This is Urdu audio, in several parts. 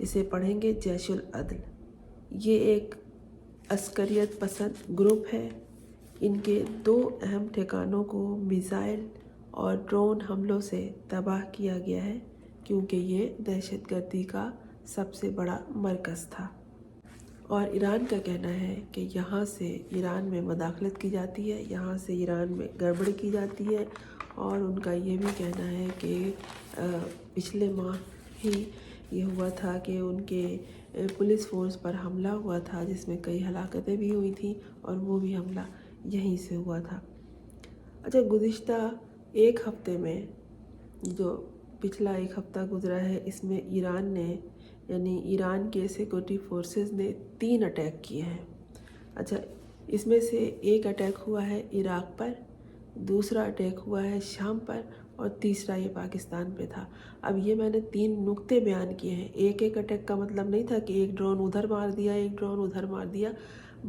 اسے پڑھیں گے جیش العدل۔ یہ ایک عسکریت پسند گروپ ہے۔ ان کے 2 اہم ٹھکانوں کو میزائل اور ڈرون حملوں سے تباہ کیا گیا ہے، کیونکہ یہ دہشت گردی کا سب سے بڑا مرکز تھا۔ اور ایران کا کہنا ہے کہ یہاں سے ایران میں مداخلت کی جاتی ہے، یہاں سے ایران میں گڑبڑ کی جاتی ہے، اور ان کا یہ بھی کہنا ہے کہ پچھلے ماہ ہی یہ ہوا تھا کہ ان کے پولیس فورس پر حملہ ہوا تھا، جس میں کئی ہلاکتیں بھی ہوئی تھیں، اور وہ بھی حملہ یہیں سے ہوا تھا۔ اچھا، گزشتہ ایک ہفتے میں، جو پچھلا ایک ہفتہ گزرا ہے، اس میں ایران نے، یعنی ایران کے سیکورٹی فورسز نے 3 اٹیک کیے ہیں۔ اچھا، اس میں سے ایک اٹیک ہوا ہے عراق پر، دوسرا اٹیک ہوا ہے شام پر، اور تیسرا یہ پاکستان پہ تھا۔ اب یہ میں نے 3 نقطے بیان کیے ہیں۔ ایک اٹیک کا مطلب نہیں تھا کہ ایک ڈرون ادھر مار دیا، ایک ڈرون ادھر مار دیا،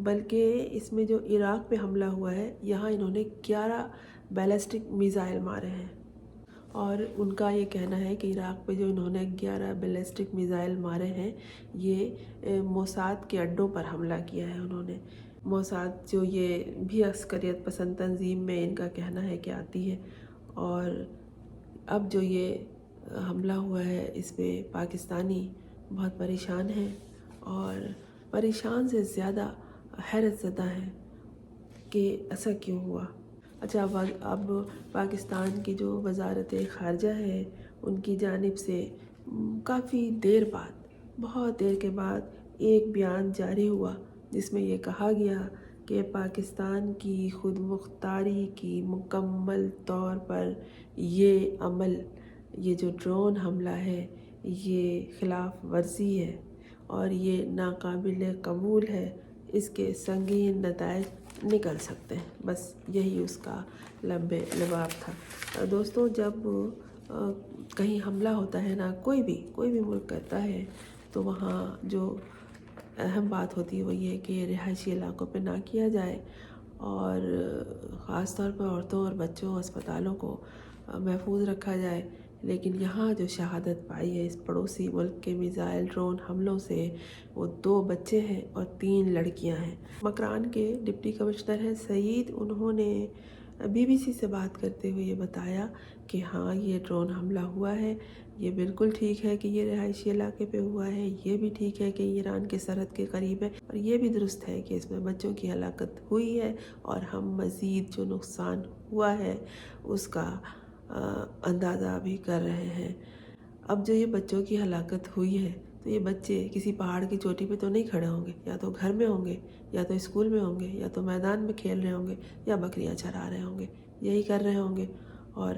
بلکہ اس میں جو عراق پہ حملہ ہوا ہے، یہاں انہوں نے 11 بیلسٹک میزائل مارے ہیں، اور ان کا یہ کہنا ہے کہ عراق پہ جو انہوں نے 11 بیلسٹک میزائل مارے ہیں، یہ موساد کے اڈوں پر حملہ کیا ہے انہوں نے۔ موساد جو یہ بھی عسکریت پسند تنظیم میں ان کا کہنا ہے کہ آتی ہے، اور اب جو یہ حملہ ہوا ہے اس پہ پاکستانی بہت پریشان ہیں، اور پریشان سے زیادہ حیرت زدہ ہیں کہ ایسا کیوں ہوا۔ اچھا، اب پاکستان کی جو وزارت خارجہ ہے، ان کی جانب سے کافی دیر بعد، بہت دیر کے بعد ایک بیان جاری ہوا، جس میں یہ کہا گیا کہ پاکستان کی خود مختاری کی مکمل طور پر یہ عمل، یہ جو ڈرون حملہ ہے، یہ خلاف ورزی ہے، اور یہ ناقابل قبول ہے، اس کے سنگین نتائج نکل سکتے ہیں۔ بس یہی اس کا لب لباب تھا۔ دوستوں، جب کہیں حملہ ہوتا ہے نا، کوئی بھی ملک کرتا ہے، تو وہاں جو اہم بات ہوتی ہے وہ یہ کہ رہائشی علاقوں پہ نہ کیا جائے، اور خاص طور پر عورتوں اور بچوں، اسپتالوں کو محفوظ رکھا جائے۔ لیکن یہاں جو شہادت پائی ہے اس پڑوسی ملک کے میزائل ڈرون حملوں سے، وہ 2 بچے ہیں اور 3 لڑکیاں ہیں۔ مکران کے ڈپٹی کمشنر ہیں سعید، انہوں نے BBC سے بات کرتے ہوئے یہ بتایا کہ ہاں، یہ ڈرون حملہ ہوا ہے، یہ بالکل ٹھیک ہے کہ یہ رہائشی علاقے پہ ہوا ہے، یہ بھی ٹھیک ہے کہ ایران کے سرحد کے قریب ہے، اور یہ بھی درست ہے کہ اس میں بچوں کی ہلاکت ہوئی ہے، اور ہم مزید جو نقصان ہوا ہے اس کا اندازہ بھی کر رہے ہیں۔ اب جو یہ بچوں کی ہلاکت ہوئی ہے، تو یہ بچے کسی پہاڑ کی چوٹی پہ تو نہیں کھڑے ہوں گے، یا تو گھر میں ہوں گے، یا تو اسکول میں ہوں گے، یا تو میدان میں کھیل رہے ہوں گے، یا بکریاں چرا رہے ہوں گے، یہی کر رہے ہوں گے۔ اور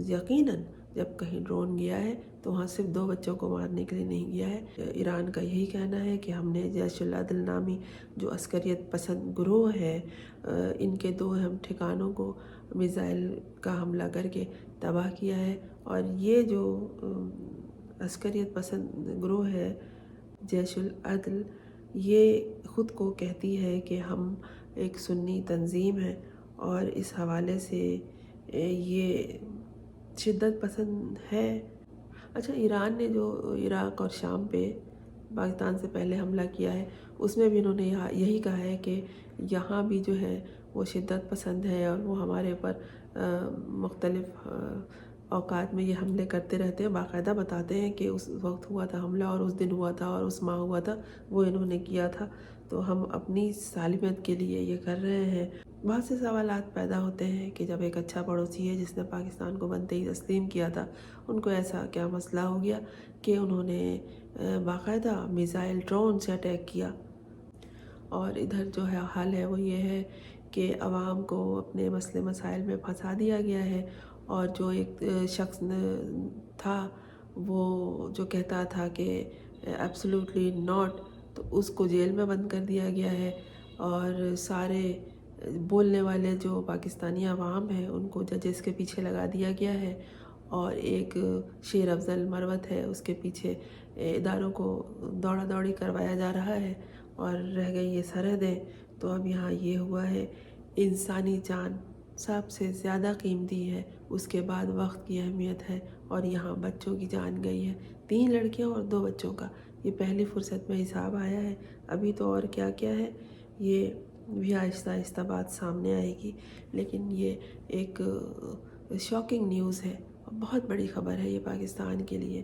یقیناً جب کہیں ڈرون گیا ہے تو وہاں صرف 2 بچوں کو مارنے کے لیے نہیں گیا ہے۔ ایران کا یہی کہنا ہے کہ ہم نے جیش العدل نامی جو عسکریت پسند گروہ ہے، ان کے 2 اہم ٹھکانوں کو میزائل کا حملہ کر کے تباہ کیا ہے، اور یہ جو عسکریت پسند گروہ ہے جیش العدل، یہ خود کو کہتی ہے کہ ہم ایک سنی تنظیم ہے، اور اس حوالے سے یہ شدت پسند ہے۔ اچھا، ایران نے جو عراق اور شام پہ پاکستان سے پہلے حملہ کیا ہے، اس میں بھی انہوں نے یہی کہا ہے کہ یہاں بھی جو ہے وہ شدت پسند ہے، اور وہ ہمارے اوپر مختلف اوقات میں یہ حملے کرتے رہتے ہیں، باقاعدہ بتاتے ہیں کہ اس وقت ہوا تھا حملہ، اور اس دن ہوا تھا، اور اس ماہ ہوا تھا، وہ انہوں نے کیا تھا، تو ہم اپنی سالمیت کے لیے یہ کر رہے ہیں۔ بہت سے سوالات پیدا ہوتے ہیں کہ جب ایک اچھا پڑوسی ہے جس نے پاکستان کو بنتے ہی تسلیم کیا تھا، ان کو ایسا کیا مسئلہ ہو گیا کہ انہوں نے باقاعدہ میزائل ڈرون سے اٹیک کیا۔ اور ادھر جو ہے حال ہے وہ یہ ہے کہ عوام کو اپنے مسئلے مسائل میں پھنسا دیا گیا ہے، اور جو ایک شخص تھا وہ جو کہتا تھا کہ ایبسولوٹلی ناٹ، تو اس کو جیل میں بند کر دیا گیا ہے، اور سارے بولنے والے جو پاکستانی عوام ہیں ان کو ججز کے پیچھے لگا دیا گیا ہے، اور ایک شیر افضل مروت ہے، اس کے پیچھے اداروں کو دوڑا دوڑی کروایا جا رہا ہے، اور رہ گئی یہ سرحدیں۔ تو اب یہاں یہ ہوا ہے، انسانی جان سب سے زیادہ قیمتی ہے، اس کے بعد وقت کی اہمیت ہے، اور یہاں بچوں کی جان گئی ہے، 3 لڑکیوں اور 2 بچوں کا یہ پہلی فرصت میں حساب آیا ہے، ابھی تو اور کیا کیا ہے یہ بھی آہستہ آہستہ بات سامنے آئے گی، لیکن یہ ایک شاکنگ نیوز ہے، بہت بڑی خبر ہے یہ پاکستان کے لیے،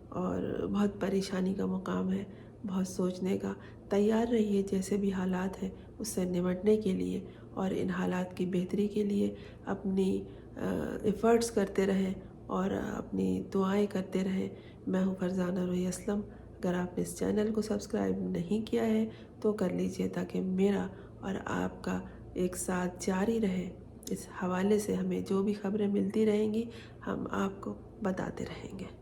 اور بہت پریشانی کا مقام ہے، بہت سوچنے کا۔ تیار رہیے جیسے بھی حالات ہیں اس سے نمٹنے کے لیے، اور ان حالات کی بہتری کے لیے اپنی ایفرٹس کرتے رہیں اور اپنی دعائیں کرتے رہیں۔ میں ہوں فرزانہ روحی اسلم۔ اگر آپ نے اس چینل کو سبسکرائب نہیں کیا ہے تو کر لیجئے تاکہ میرا اور آپ کا ایک ساتھ جاری رہے۔ اس حوالے سے ہمیں جو بھی خبریں ملتی رہیں گی ہم آپ کو بتاتے رہیں گے۔